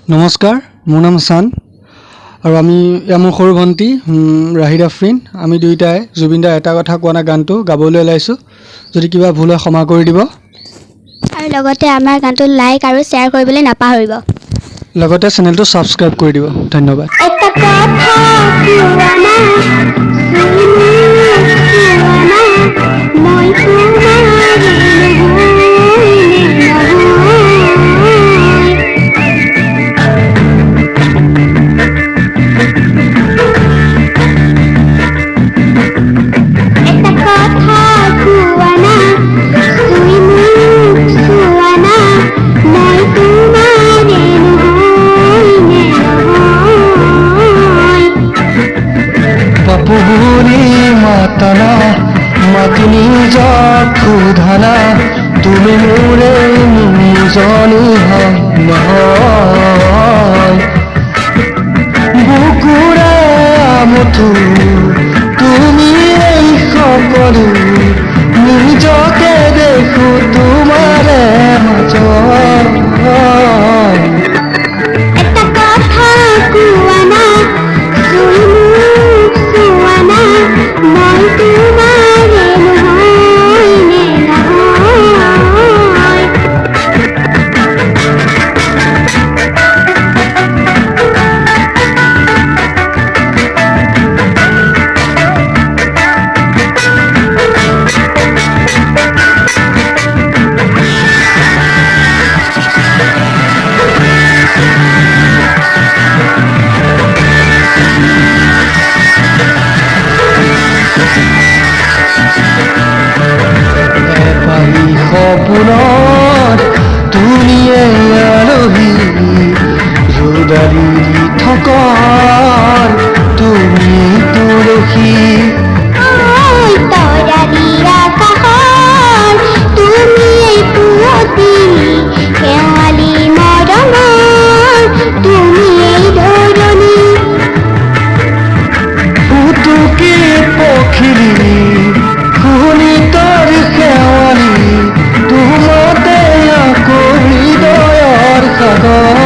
নমস্কাৰ, মোৰ নাম শান আৰু আমি মোৰ সৰু ভণ্টি ৰাহিদ আফ্ৰিন। আমি দুইটাই জুবিনদাৰ এটা কথা কোৱানা গানটো গাবলৈ ওলাইছোঁ। যদি কিবা ভুল হয় ক্ষমা কৰি দিব আৰু লগতে আমাৰ গানটো লাইক আৰু শ্বেয়াৰ কৰিবলৈ নাপাহৰিব। লগতে চেনেলটো ছাবস্ক্ৰাইব কৰি দিব। ধন্যবাদ। বাপুনি মাতানা মাতিনি খুধানা তুমি মোৰে নিজনী হয় নহয় বুকুৰে মুঠু তুমি এই সকলো নিজকে দেখো তোমাৰে মাজত সপোনত তুমিয়ে আলহী ৰুদালি থকাৰ তুমি তুলসী ফুটুকি পখিলি শুনি তোৰ শেৱালি তোমাতে আকৌ হৃদয়ৰ সাগৰ